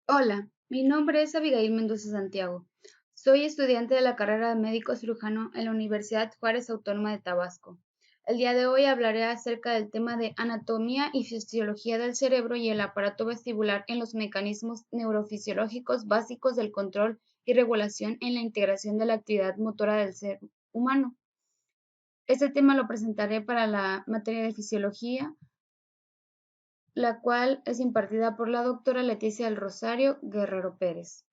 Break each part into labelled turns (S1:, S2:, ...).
S1: Hola, mi nombre es Abigail Mendoza Santiago. Soy estudiante de la carrera de médico cirujano en la Universidad Juárez Autónoma de Tabasco. El día de hoy hablaré acerca del tema de anatomía y fisiología del cerebro y el aparato vestibular en los mecanismos neurofisiológicos básicos del control y regulación en la integración de la actividad motora del ser humano. Este tema lo presentaré para la materia de fisiología, la cual es impartida por la doctora Leticia del Rosario Guerrero Pérez.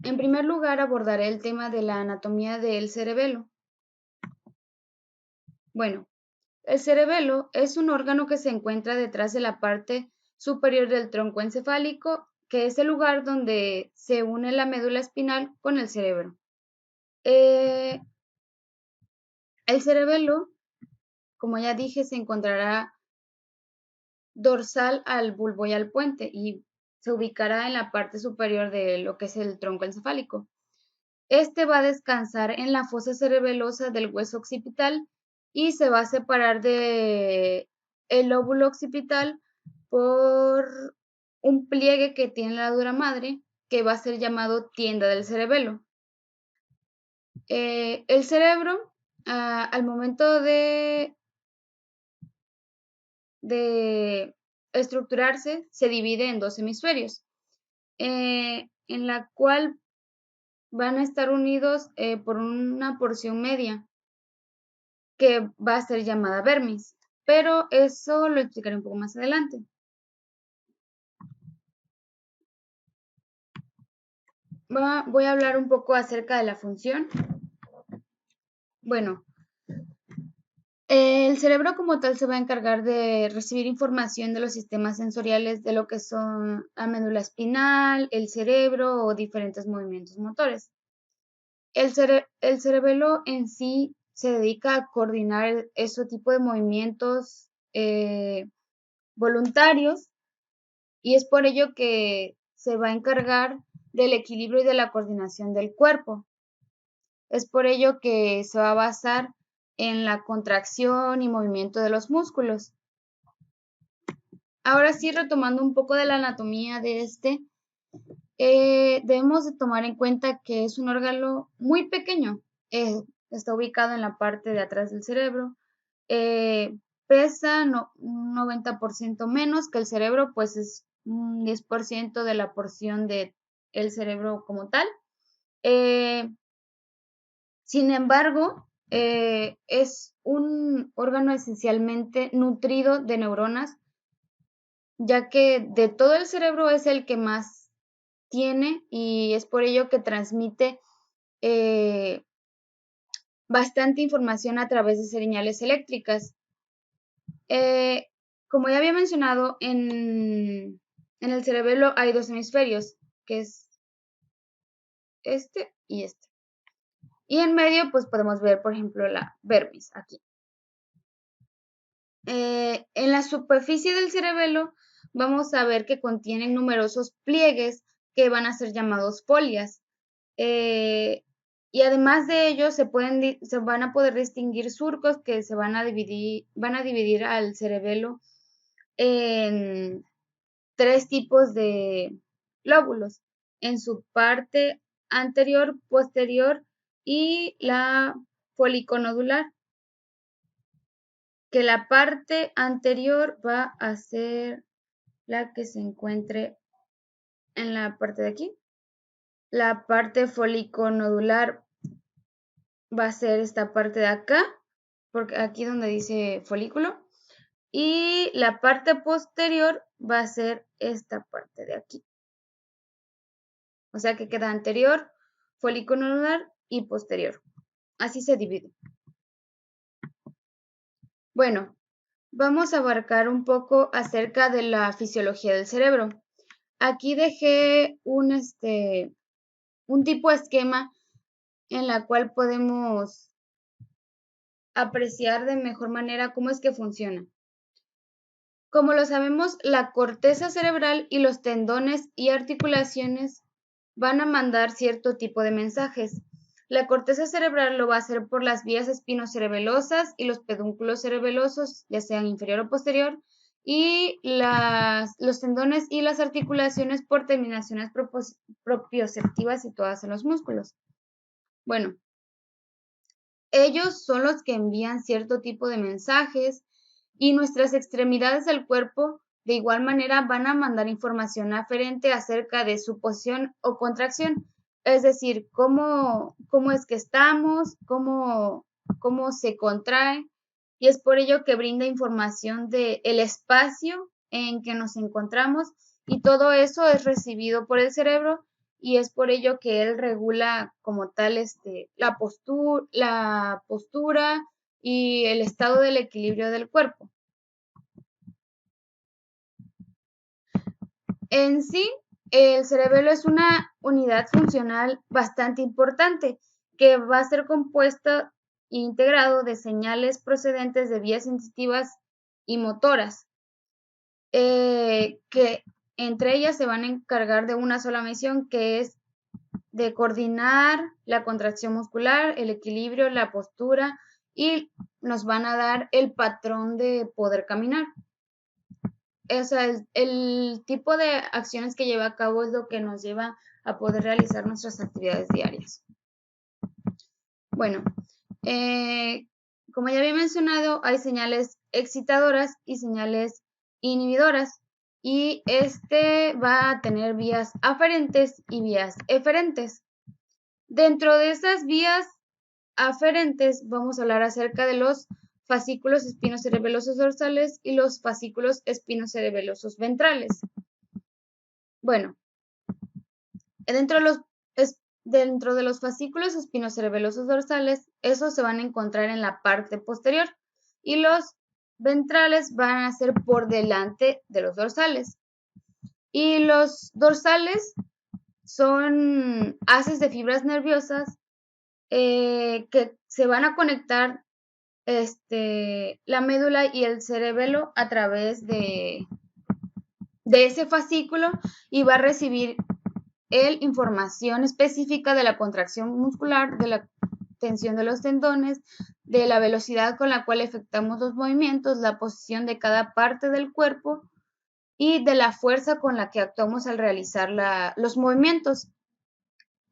S1: En primer lugar, abordaré el tema de la anatomía del cerebelo. Bueno, el cerebelo es un órgano que se encuentra detrás de la parte superior del tronco encefálico, que es el lugar donde se une la médula espinal con el cerebro. El cerebelo, como ya dije, se encontrará dorsal al bulbo y al puente y se ubicará en la parte superior de lo que es el tronco encefálico. Este va a descansar en la fosa cerebelosa del hueso occipital y se va a separar de el lóbulo occipital por un pliegue que tiene la dura madre, que va a ser llamado tienda del cerebelo. El cerebro, al momento de estructurarse, se divide en dos hemisferios, en la cual van a estar unidos por una porción media que va a ser llamada vermis, pero eso lo explicaré un poco más adelante. Voy a hablar un poco acerca de la función. Bueno, el cerebro como tal se va a encargar de recibir información de los sistemas sensoriales de lo que son la médula espinal, el cerebro o diferentes movimientos motores. El cerebelo en sí se dedica a coordinar ese tipo de movimientos voluntarios y es por ello que se va a encargar del equilibrio y de la coordinación del cuerpo. Es por ello que se va a basar en la contracción y movimiento de los músculos. Ahora sí, retomando un poco de la anatomía de debemos de tomar en cuenta que es un órgano muy pequeño. Está ubicado en la parte de atrás del cerebro. Pesa un 90% menos que el cerebro, pues es un 10% de la porción del cerebro como tal. Sin embargo, es un órgano esencialmente nutrido de neuronas, ya que de todo el cerebro es el que más tiene y es por ello que transmite eh, bastante información a través de señales eléctricas. Eh, como ya había mencionado, en el cerebelo hay dos hemisferios, que es este y este. Y en medio, pues podemos ver, por ejemplo, la vermis aquí. En la superficie del cerebelo vamos a ver que contienen numerosos pliegues que van a ser llamados folias. Y además de ello, se van a poder distinguir surcos que se van a dividir al cerebelo en tres tipos de lóbulos, en su parte anterior, posterior y la foliconodular, que la parte anterior va a ser la que se encuentre en la parte de aquí. La parte foliconodular va a ser esta parte de acá, porque aquí donde dice folículo, y la parte posterior va a ser esta parte de aquí. O sea que queda anterior, foliconodular y posterior. Así se divide. Bueno, vamos a abarcar un poco acerca de la fisiología del cerebro. Aquí dejé un tipo de esquema en la cual podemos apreciar de mejor manera cómo es que funciona. Como lo sabemos, la corteza cerebral y los tendones y articulaciones van a mandar cierto tipo de mensajes. La corteza cerebral lo va a hacer por las vías espinocerebelosas y los pedúnculos cerebelosos, ya sean inferior o posterior, y los tendones y las articulaciones por terminaciones propioceptivas situadas en los músculos. Bueno, ellos son los que envían cierto tipo de mensajes y nuestras extremidades del cuerpo de igual manera van a mandar información aferente acerca de su posición o contracción, es decir, cómo es que estamos, cómo se contrae, y es por ello que brinda información del espacio en que nos encontramos, y todo eso es recibido por el cerebro, y es por ello que él regula como tal la postura y el estado del equilibrio del cuerpo. En sí, el cerebelo es una unidad funcional bastante importante que va a ser compuesta e integrado de señales procedentes de vías sensitivas y motoras, que entre ellas se van a encargar de una sola misión, que es de coordinar la contracción muscular, el equilibrio, la postura, y nos van a dar el patrón de poder caminar. O sea, el tipo de acciones que lleva a cabo es lo que nos lleva a poder realizar nuestras actividades diarias. Bueno, como ya había mencionado, hay señales excitadoras y señales inhibidoras, y va a tener vías aferentes y vías eferentes. Dentro de esas vías aferentes vamos a hablar acerca de los fascículos espinocerebelosos dorsales y los fascículos espinocerebelosos ventrales. Bueno, dentro de los fascículos espinocerebelosos dorsales, esos se van a encontrar en la parte posterior, y los ventrales van a ser por delante de los dorsales. Y los dorsales son haces de fibras nerviosas que se van a conectar la médula y el cerebelo a través de ese fascículo, y va a recibir información específica de la contracción muscular, de la tensión de los tendones, de la velocidad con la cual efectuamos los movimientos, la posición de cada parte del cuerpo y de la fuerza con la que actuamos al realizar los movimientos.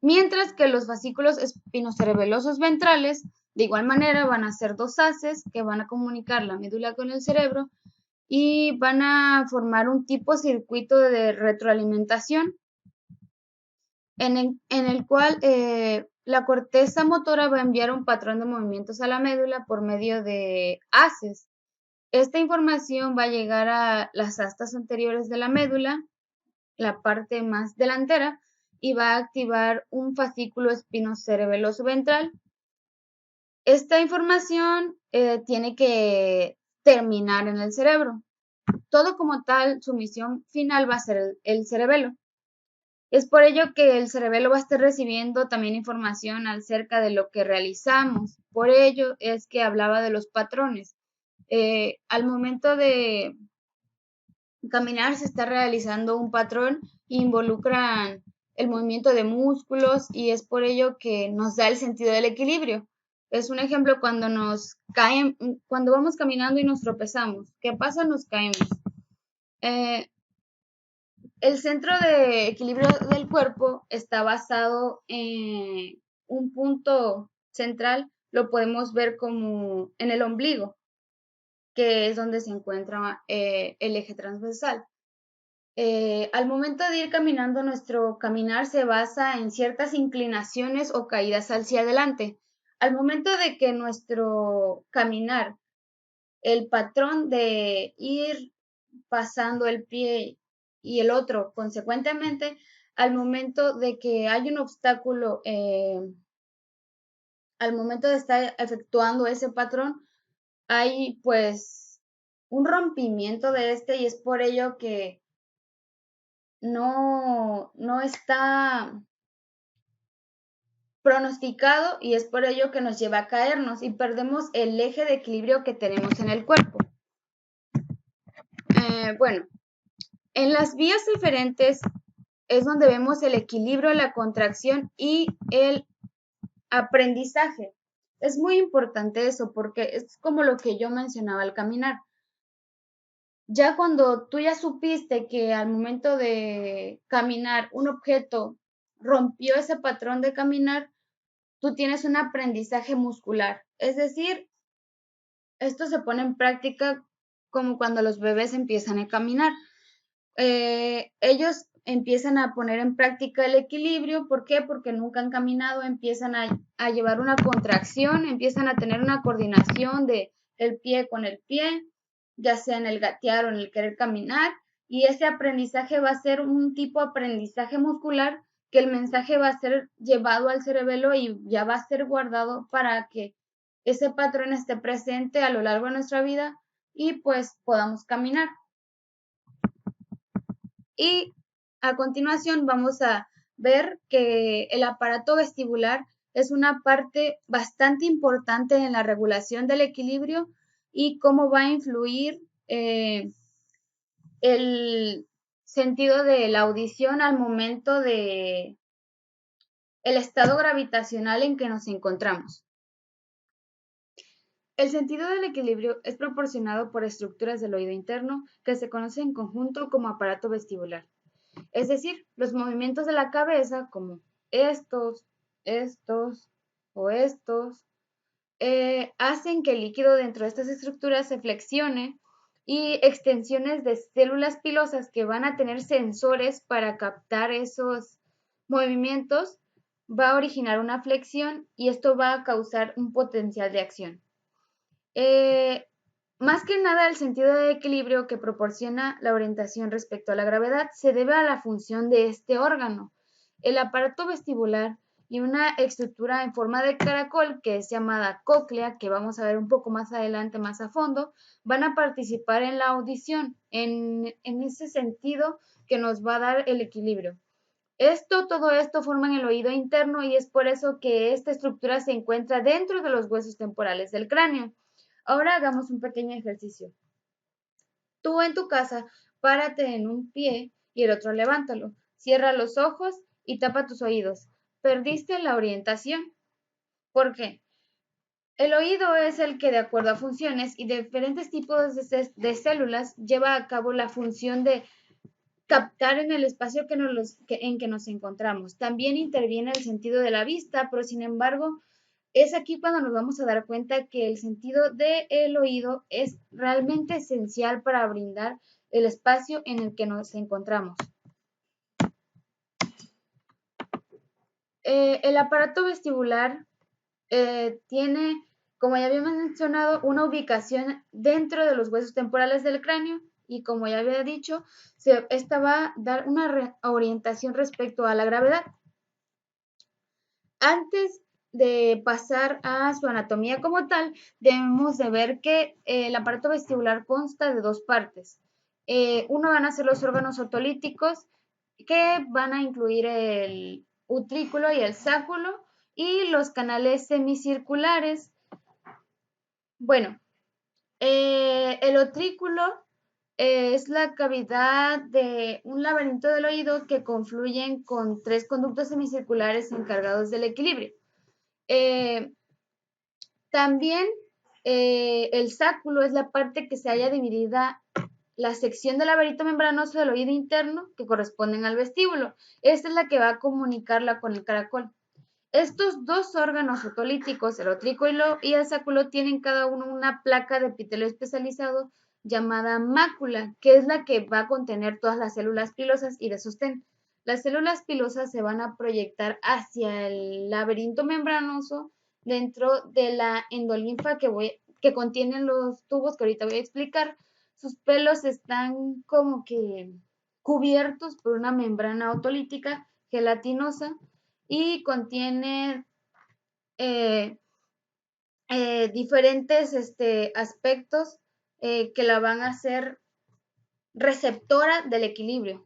S1: Mientras que los fascículos espinocerebelosos ventrales, de igual manera, van a ser dos haces que van a comunicar la médula con el cerebro y van a formar un tipo circuito de retroalimentación en el cual la corteza motora va a enviar un patrón de movimientos a la médula por medio de haces. Esta información va a llegar a las astas anteriores de la médula, la parte más delantera, y va a activar un fascículo espinocerebeloso ventral. Esta información tiene que terminar en el cerebro. Todo como tal, su misión final va a ser el cerebelo. Es por ello que el cerebelo va a estar recibiendo también información acerca de lo que realizamos. Por ello es que hablaba de los patrones. Al momento de caminar se está realizando un patrón, involucran el movimiento de músculos, y es por ello que nos da el sentido del equilibrio. Es un ejemplo cuando vamos caminando y nos tropezamos. ¿Qué pasa? Nos caemos. El centro de equilibrio del cuerpo está basado en un punto central, lo podemos ver como en el ombligo, que es donde se encuentra el eje transversal. Al momento de ir caminando, nuestro caminar se basa en ciertas inclinaciones o caídas hacia adelante. Al momento de que nuestro caminar, el patrón de ir pasando el pie y el otro, consecuentemente, al momento de que hay un obstáculo, al momento de estar efectuando ese patrón, hay pues un rompimiento de y es por ello que no está pronosticado, y es por ello que nos lleva a caernos y perdemos el eje de equilibrio que tenemos en el cuerpo. Bueno, en las vías diferentes es donde vemos el equilibrio, la contracción y el aprendizaje. Es muy importante eso porque es como lo que yo mencionaba al caminar. Ya cuando tú ya supiste que al momento de caminar un objeto rompió ese patrón de caminar, tú tienes un aprendizaje muscular. Es decir, esto se pone en práctica como cuando los bebés empiezan a caminar. Ellos empiezan a poner en práctica el equilibrio. ¿Por qué? Porque nunca han caminado, empiezan a llevar una contracción, empiezan a tener una coordinación de el pie con el pie, ya sea en el gatear o en el querer caminar, y ese aprendizaje va a ser un tipo de aprendizaje muscular que el mensaje va a ser llevado al cerebelo y ya va a ser guardado para que ese patrón esté presente a lo largo de nuestra vida y pues podamos caminar. Y a continuación vamos a ver que el aparato vestibular es una parte bastante importante en la regulación del equilibrio y cómo va a influir el sentido de la audición al momento de el estado gravitacional en que nos encontramos. El sentido del equilibrio es proporcionado por estructuras del oído interno que se conocen en conjunto como aparato vestibular. Es decir, los movimientos de la cabeza, como estos, estos o estos, hacen que el líquido dentro de estas estructuras se flexione y extensiones de células pilosas que van a tener sensores para captar esos movimientos va a originar una flexión y esto va a causar un potencial de acción. Más que nada, el sentido de equilibrio que proporciona la orientación respecto a la gravedad se debe a la función de este órgano. El aparato vestibular y una estructura en forma de caracol, que es llamada cóclea, que vamos a ver un poco más adelante, más a fondo, van a participar en la audición, en ese sentido que nos va a dar el equilibrio. Todo esto forma el oído interno y es por eso que esta estructura se encuentra dentro de los huesos temporales del cráneo. Ahora hagamos un pequeño ejercicio. Tú en tu casa, párate en un pie y el otro levántalo. Cierra los ojos y tapa tus oídos. Perdiste la orientación. ¿Por qué? El oído es el que, de acuerdo a funciones y diferentes tipos de células, lleva a cabo la función de captar en el espacio en que nos encontramos. También interviene el sentido de la vista, pero sin embargo, es aquí cuando nos vamos a dar cuenta que el sentido del oído es realmente esencial para brindar el espacio en el que nos encontramos. El aparato vestibular tiene, como ya habíamos mencionado, una ubicación dentro de los huesos temporales del cráneo y como ya había dicho, esta va a dar una orientación respecto a la gravedad. Antes de pasar a su anatomía como tal, debemos de ver que el aparato vestibular consta de dos partes. Uno van a ser los órganos otolíticos, que van a incluir el utrículo y el sáculo, y los canales semicirculares. Bueno, el utrículo es la cavidad de un laberinto del oído que confluyen con tres conductos semicirculares encargados del equilibrio. También el sáculo es la parte que se halla dividida, la sección del laberinto membranoso del oído interno que corresponden al vestíbulo. Esta es la que va a comunicarla con el caracol. Estos dos órganos otolíticos, el utrículo y el sáculo, tienen cada uno una placa de epitelio especializado llamada mácula, que es la que va a contener todas las células pilosas y de sostén. Las células pilosas se van a proyectar hacia el laberinto membranoso dentro de la endolinfa que contienen los tubos que ahorita voy a explicar. Sus pelos están como que cubiertos por una membrana otolítica gelatinosa y contiene diferentes aspectos que la van a hacer receptora del equilibrio.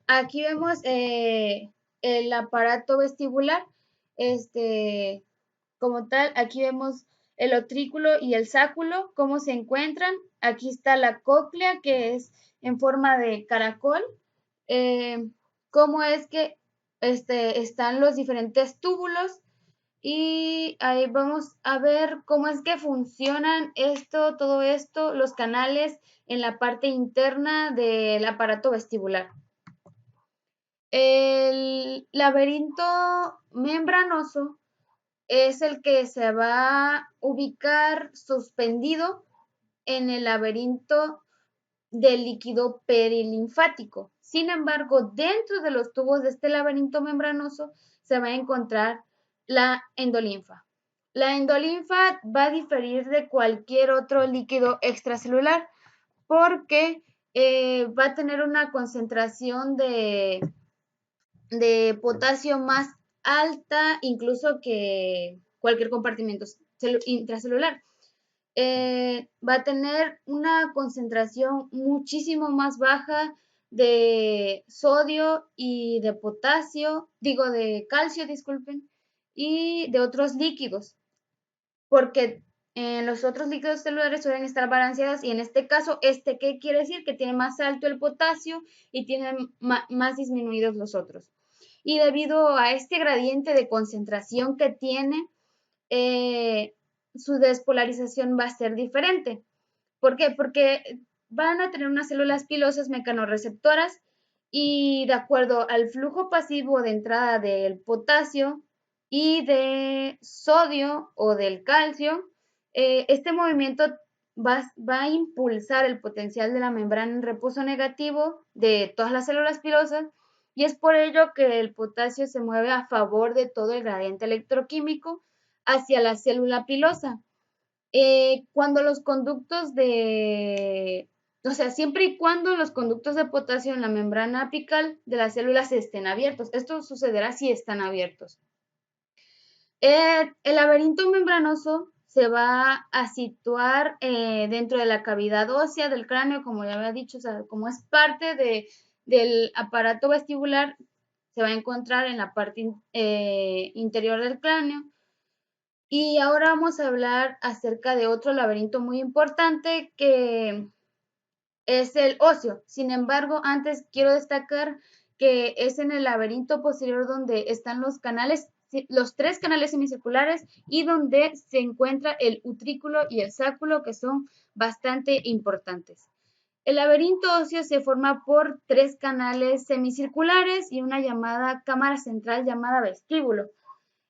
S1: Aquí vemos el aparato vestibular, como tal, aquí vemos el utrículo y el sáculo, cómo se encuentran. Aquí está la cóclea, que es en forma de caracol, cómo es que están los diferentes túbulos Y ahí vamos a ver cómo es que funcionan todo esto, los canales en la parte interna del aparato vestibular. El laberinto membranoso es el que se va a ubicar suspendido en el laberinto del líquido perilinfático. Sin embargo, dentro de los tubos de este laberinto membranoso se va a encontrar la endolinfa. La endolinfa va a diferir de cualquier otro líquido extracelular porque va a tener una concentración de potasio más alta incluso que cualquier compartimento intracelular. Va a tener una concentración muchísimo más baja de sodio y de potasio, digo de calcio, disculpen, y de otros líquidos, porque en los otros líquidos celulares suelen estar balanceados y en este caso, ¿qué quiere decir? Que tiene más alto el potasio y tiene más disminuidos los otros. Y debido a este gradiente de concentración que tiene, su despolarización va a ser diferente. ¿Por qué? Porque van a tener unas células pilosas mecanorreceptoras y de acuerdo al flujo pasivo de entrada del potasio y de sodio o del calcio, este movimiento va a impulsar el potencial de la membrana en reposo negativo de todas las células pilosas y es por ello que el potasio se mueve a favor de todo el gradiente electroquímico hacia la célula pilosa. Cuando los conductos o sea, siempre y cuando los conductos de potasio en la membrana apical de las células estén abiertos. Esto sucederá si están abiertos. El laberinto membranoso se va a situar dentro de la cavidad ósea del cráneo, como ya había dicho, o sea, como es parte del aparato vestibular, se va a encontrar en la parte interior del cráneo. Y ahora vamos a hablar acerca de otro laberinto muy importante que es el óseo. Sin embargo, antes quiero destacar que es en el laberinto posterior donde están los tres canales semicirculares y donde se encuentra el utrículo y el sáculo, que son bastante importantes. El laberinto óseo se forma por tres canales semicirculares y una llamada cámara central llamada vestíbulo.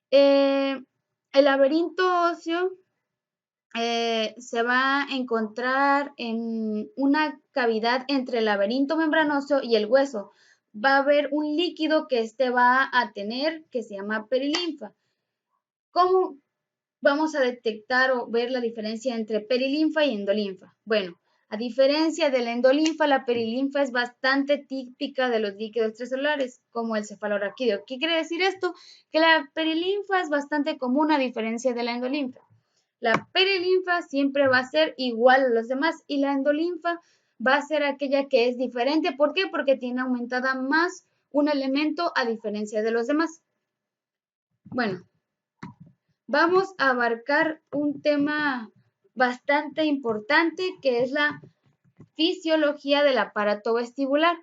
S1: El laberinto óseo se va a encontrar en una cavidad entre el laberinto membranoso y el hueso. Va a haber un líquido que va a tener que se llama perilinfa. ¿Cómo vamos a detectar o ver la diferencia entre perilinfa y endolinfa? Bueno, a diferencia de la endolinfa, la perilinfa es bastante típica de los líquidos extracelulares, como el cefalorraquídeo. ¿Qué quiere decir esto? Que la perilinfa es bastante común a diferencia de la endolinfa. La perilinfa siempre va a ser igual a los demás y la endolinfa va a ser aquella que es diferente. ¿Por qué? Porque tiene aumentada más un elemento a diferencia de los demás. Bueno, vamos a abarcar un tema bastante importante que es la fisiología del aparato vestibular.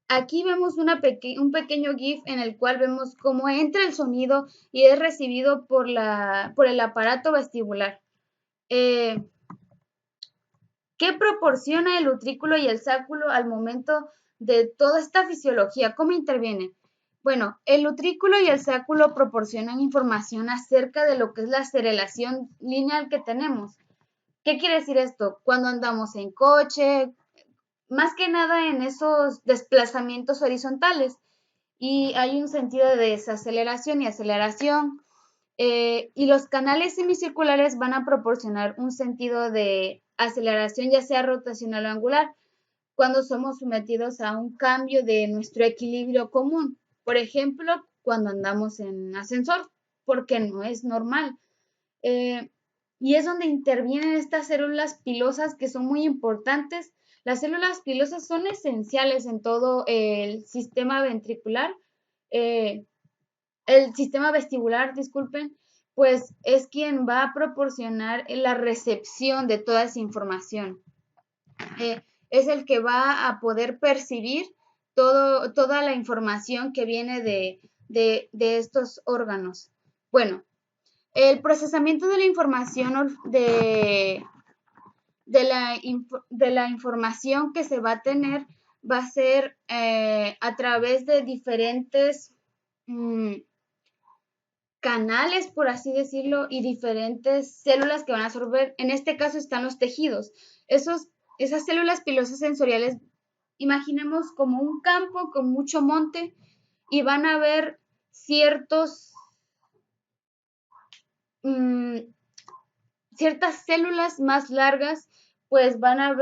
S1: Aquí vemos un pequeño GIF en el cual vemos cómo entra el sonido y es recibido por el aparato vestibular. ¿Qué proporciona el utrículo y el sáculo al momento de toda esta fisiología? ¿Cómo interviene? Bueno, el utrículo y el sáculo proporcionan información acerca de lo que es la aceleración lineal que tenemos. ¿Qué quiere decir esto? Cuando andamos en coche, más que nada en esos desplazamientos horizontales y hay un sentido de desaceleración y aceleración y los canales semicirculares van a proporcionar un sentido de aceleración ya sea rotacional o angular cuando somos sometidos a un cambio de nuestro equilibrio común. Por ejemplo, cuando andamos en ascensor, porque no es normal. Y es donde intervienen estas células pilosas que son muy importantes. Las células pilosas son esenciales en todo el sistema ventricular, el sistema vestibular, disculpen, pues es quien va a proporcionar la recepción de toda esa información. Es el que va a poder percibir toda la información que viene de estos órganos. Bueno, el procesamiento de la información de la información que se va a tener va a ser a través de diferentes canales, por así decirlo, y diferentes células que van a absorber. En este caso están los tejidos. Esas células pilosas sensoriales, imaginemos como un campo con mucho monte y van a haber ciertas células más largas, pues van a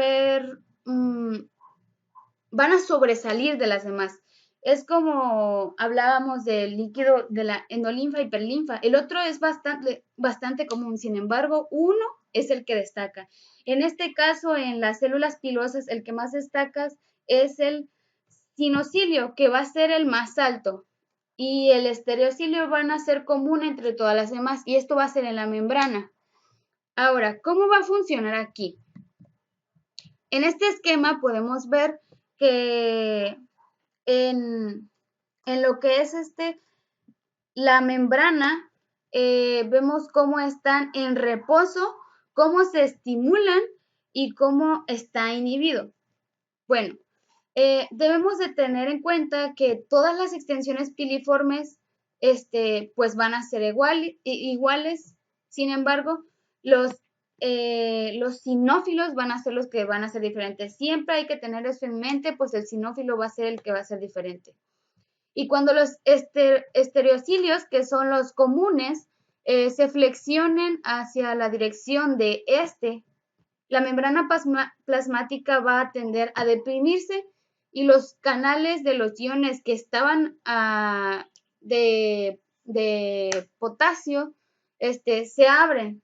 S1: sobresalir de las demás. Es como hablábamos del líquido de la endolinfa y hiperlinfa. El otro es bastante común, sin embargo, uno es el que destaca. En este caso, en las células pilosas, el que más destaca es el sinocilio, que va a ser el más alto, y el estereocilio van a ser común entre todas las demás, y esto va a ser en la membrana. Ahora, ¿cómo va a funcionar aquí? En este esquema podemos ver que en lo que es la membrana, vemos cómo están en reposo, cómo se estimulan y cómo está inhibido. Bueno, debemos de tener en cuenta que todas las extensiones piliformes pues van a ser iguales. Sin embargo, los sinófilos van a ser los que van a ser diferentes. Siempre hay que tener eso en mente, pues el sinófilo va a ser el que va a ser diferente. Y cuando los estereocilios, que son los comunes, se flexionen hacia la dirección de la membrana plasmática va a tender a deprimirse y los canales de los iones que estaban de potasio se abren.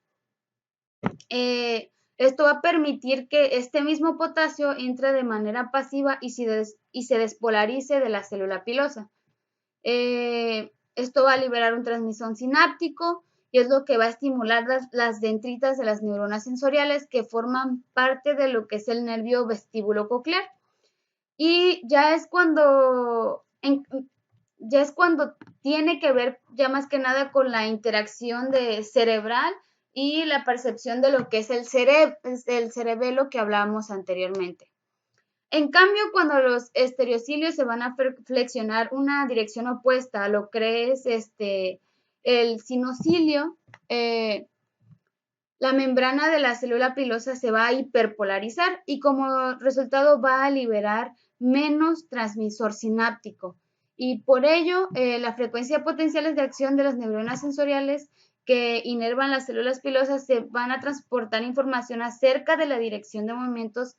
S1: Esto va a permitir que este mismo potasio entre de manera pasiva y se despolarice de la célula pilosa. Esto va a liberar un transmisor sináptico y es lo que va a estimular las dendritas de las neuronas sensoriales que forman parte de lo que es el nervio vestíbulo-coclear. Y ya es cuando tiene que ver ya más que nada con la interacción cerebral y la percepción de lo que es el cerebelo que hablábamos anteriormente. En cambio, cuando los estereocilios se van a flexionar una dirección opuesta a lo que es el sinocilio, la membrana de la célula pilosa se va a hiperpolarizar y como resultado va a liberar menos transmisor sináptico. Y por ello, la frecuencia de potenciales de acción de las neuronas sensoriales que inervan las células pilosas se van a transportar información acerca de la dirección de movimientos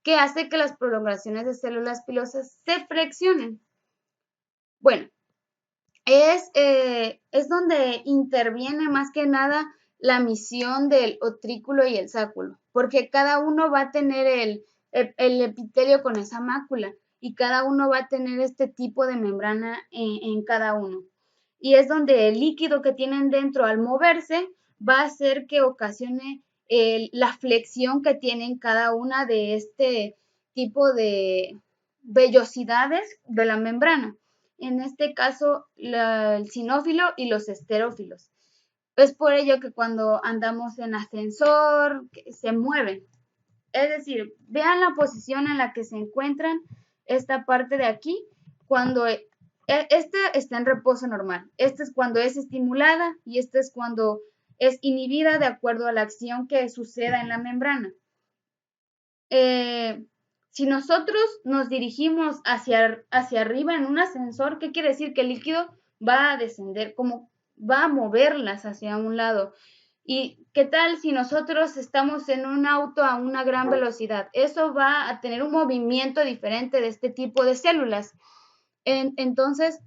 S1: que hace que las prolongaciones de células pilosas se flexionen. Bueno, es donde interviene más que nada la misión del utrículo y el sáculo, porque cada uno va a tener el epitelio con esa mácula y cada uno va a tener este tipo de membrana en cada uno. Y es donde el líquido que tienen dentro al moverse va a hacer que ocasione la flexión que tienen cada una de este tipo de vellosidades de la membrana. En este caso, el sinófilo y los esterófilos. Es por ello que cuando andamos en ascensor, se mueven. Es decir, vean la posición en la que se encuentran esta parte de aquí, cuando esta está en reposo normal. Esta es cuando es estimulada y esta es cuando es inhibida de acuerdo a la acción que suceda en la membrana. Si nosotros nos dirigimos hacia arriba en un ascensor, ¿qué quiere decir? Que el líquido va a descender, como va a moverlas hacia un lado. ¿Y qué tal si nosotros estamos en un auto a una gran velocidad? Eso va a tener un movimiento diferente de este tipo de células. Entonces,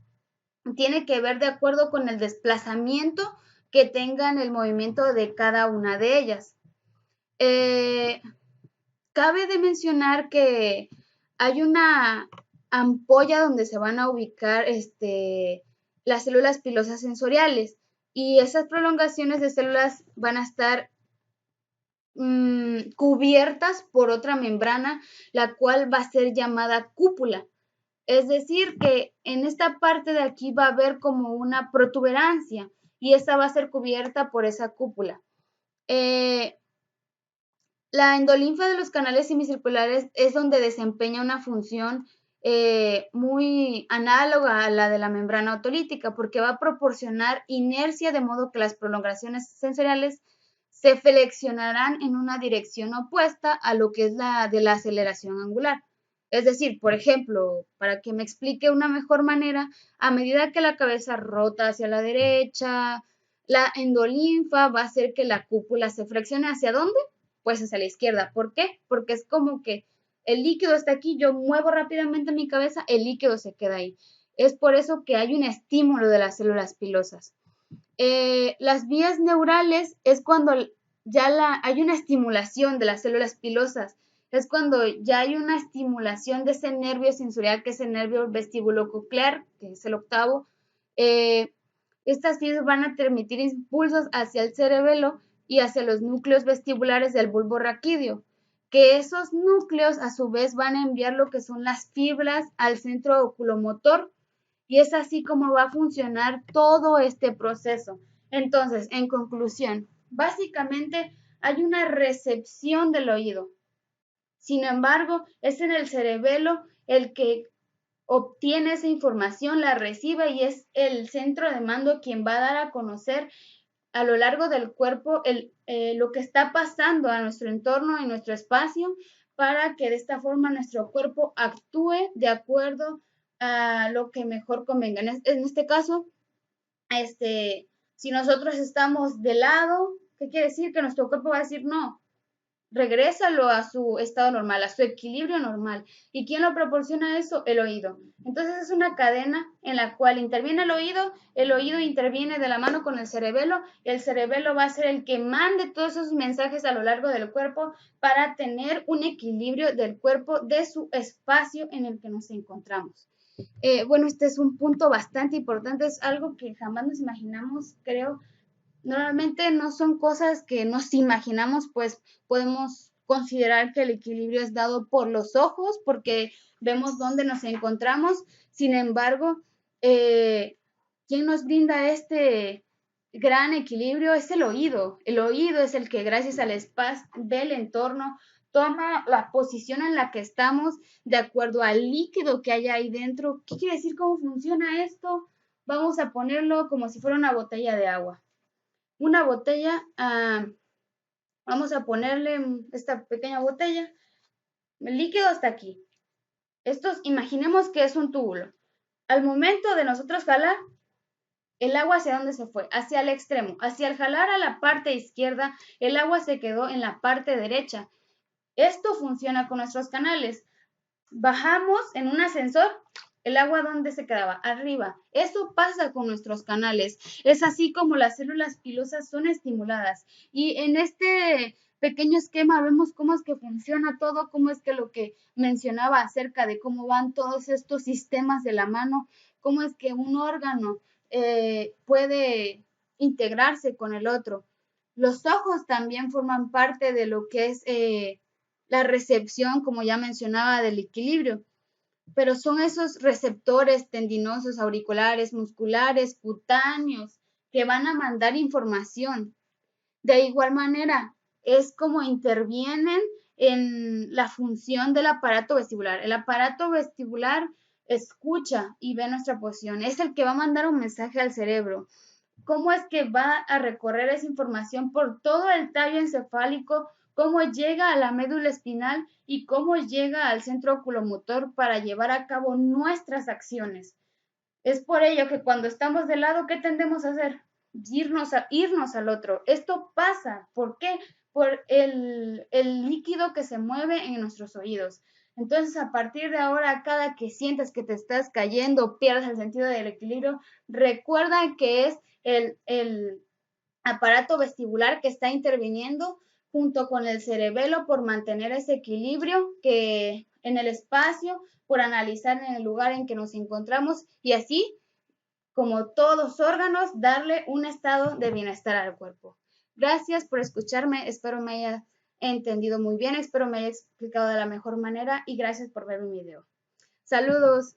S1: tiene que ver de acuerdo con el desplazamiento que tengan el movimiento de cada una de ellas. Cabe de mencionar que hay una ampolla donde se van a ubicar las células pilosas sensoriales y esas prolongaciones de células van a estar cubiertas por otra membrana, la cual va a ser llamada cúpula. Es decir, que en esta parte de aquí va a haber como una protuberancia y esta va a ser cubierta por esa cúpula. La endolinfa de los canales semicirculares es donde desempeña una función muy análoga a la de la membrana otolítica, porque va a proporcionar inercia de modo que las prolongaciones sensoriales se flexionarán en una dirección opuesta a lo que es la de la aceleración angular. Es decir, por ejemplo, para que me explique una mejor manera, a medida que la cabeza rota hacia la derecha, la endolinfa va a hacer que la cúpula se flexione. ¿Hacia dónde? Pues hacia la izquierda. ¿Por qué? Porque es como que el líquido está aquí, yo muevo rápidamente mi cabeza, el líquido se queda ahí. Es por eso que hay un estímulo de las células pilosas. Las vías neurales es cuando ya hay una estimulación de las células pilosas, es cuando ya hay una estimulación de ese nervio sensorial, que es el nervio vestíbulo-coclear, que es el octavo. Estas vías van a transmitir impulsos hacia el cerebelo y hacia los núcleos vestibulares del bulbo raquídeo, que esos núcleos a su vez van a enviar lo que son las fibras al centro oculomotor, y es así como va a funcionar todo este proceso. Entonces, en conclusión, básicamente hay una recepción del oído. Sin embargo, es en el cerebelo el que obtiene esa información, la recibe y es el centro de mando quien va a dar a conocer a lo largo del cuerpo lo que está pasando a nuestro entorno, en nuestro espacio, para que de esta forma nuestro cuerpo actúe de acuerdo a lo que mejor convenga. En este caso, si nosotros estamos de lado, ¿qué quiere decir? Que nuestro cuerpo va a decir no, regrésalo a su estado normal, a su equilibrio normal. ¿Y quién lo proporciona eso? El oído. Entonces es una cadena en la cual interviene el oído interviene de la mano con el cerebelo va a ser el que mande todos esos mensajes a lo largo del cuerpo para tener un equilibrio del cuerpo de su espacio en el que nos encontramos. Bueno, este es un punto bastante importante, es algo que jamás nos imaginamos, creo. Normalmente no son cosas que nos imaginamos, pues podemos considerar que el equilibrio es dado por los ojos, porque vemos dónde nos encontramos. Sin embargo, ¿quién nos brinda este gran equilibrio? Es el oído. El oído es el que, gracias al espacio del entorno, toma la posición en la que estamos de acuerdo al líquido que hay ahí dentro. ¿Qué quiere decir? ¿Cómo funciona esto? Vamos a ponerlo como si fuera una botella de agua. Una botella, vamos a ponerle esta pequeña botella, el líquido hasta aquí. Imaginemos que es un túbulo. Al momento de nosotros jalar, el agua hacia dónde se fue, hacia el extremo. Hacia el jalar a la parte izquierda, el agua se quedó en la parte derecha. Esto funciona con nuestros canales. Bajamos en un ascensor, el agua ¿dónde se quedaba? Arriba. Eso pasa con nuestros canales. Es así como las células pilosas son estimuladas. Y en este pequeño esquema vemos cómo es que funciona todo, cómo es que lo que mencionaba acerca de cómo van todos estos sistemas de la mano, cómo es que un órgano puede integrarse con el otro. Los ojos también forman parte de lo que es la recepción, como ya mencionaba, del equilibrio, pero son esos receptores tendinosos, auriculares, musculares, cutáneos, que van a mandar información. De igual manera, es como intervienen en la función del aparato vestibular. El aparato vestibular escucha y ve nuestra posición, es el que va a mandar un mensaje al cerebro. ¿Cómo es que va a recorrer esa información por todo el tallo encefálico? ¿Cómo llega a la médula espinal y cómo llega al centro oculomotor para llevar a cabo nuestras acciones? Es por ello que cuando estamos de lado, ¿qué tendemos a hacer? Irnos al otro. Esto pasa, ¿por qué? Por el líquido que se mueve en nuestros oídos. Entonces, a partir de ahora, cada que sientas que te estás cayendo, pierdas el sentido del equilibrio, recuerda que es el aparato vestibular que está interviniendo junto con el cerebelo por mantener ese equilibrio que en el espacio, por analizar en el lugar en que nos encontramos y así, como todos los órganos, darle un estado de bienestar al cuerpo. Gracias por escucharme, espero me haya entendido muy bien, espero me haya explicado de la mejor manera y gracias por ver mi video. Saludos.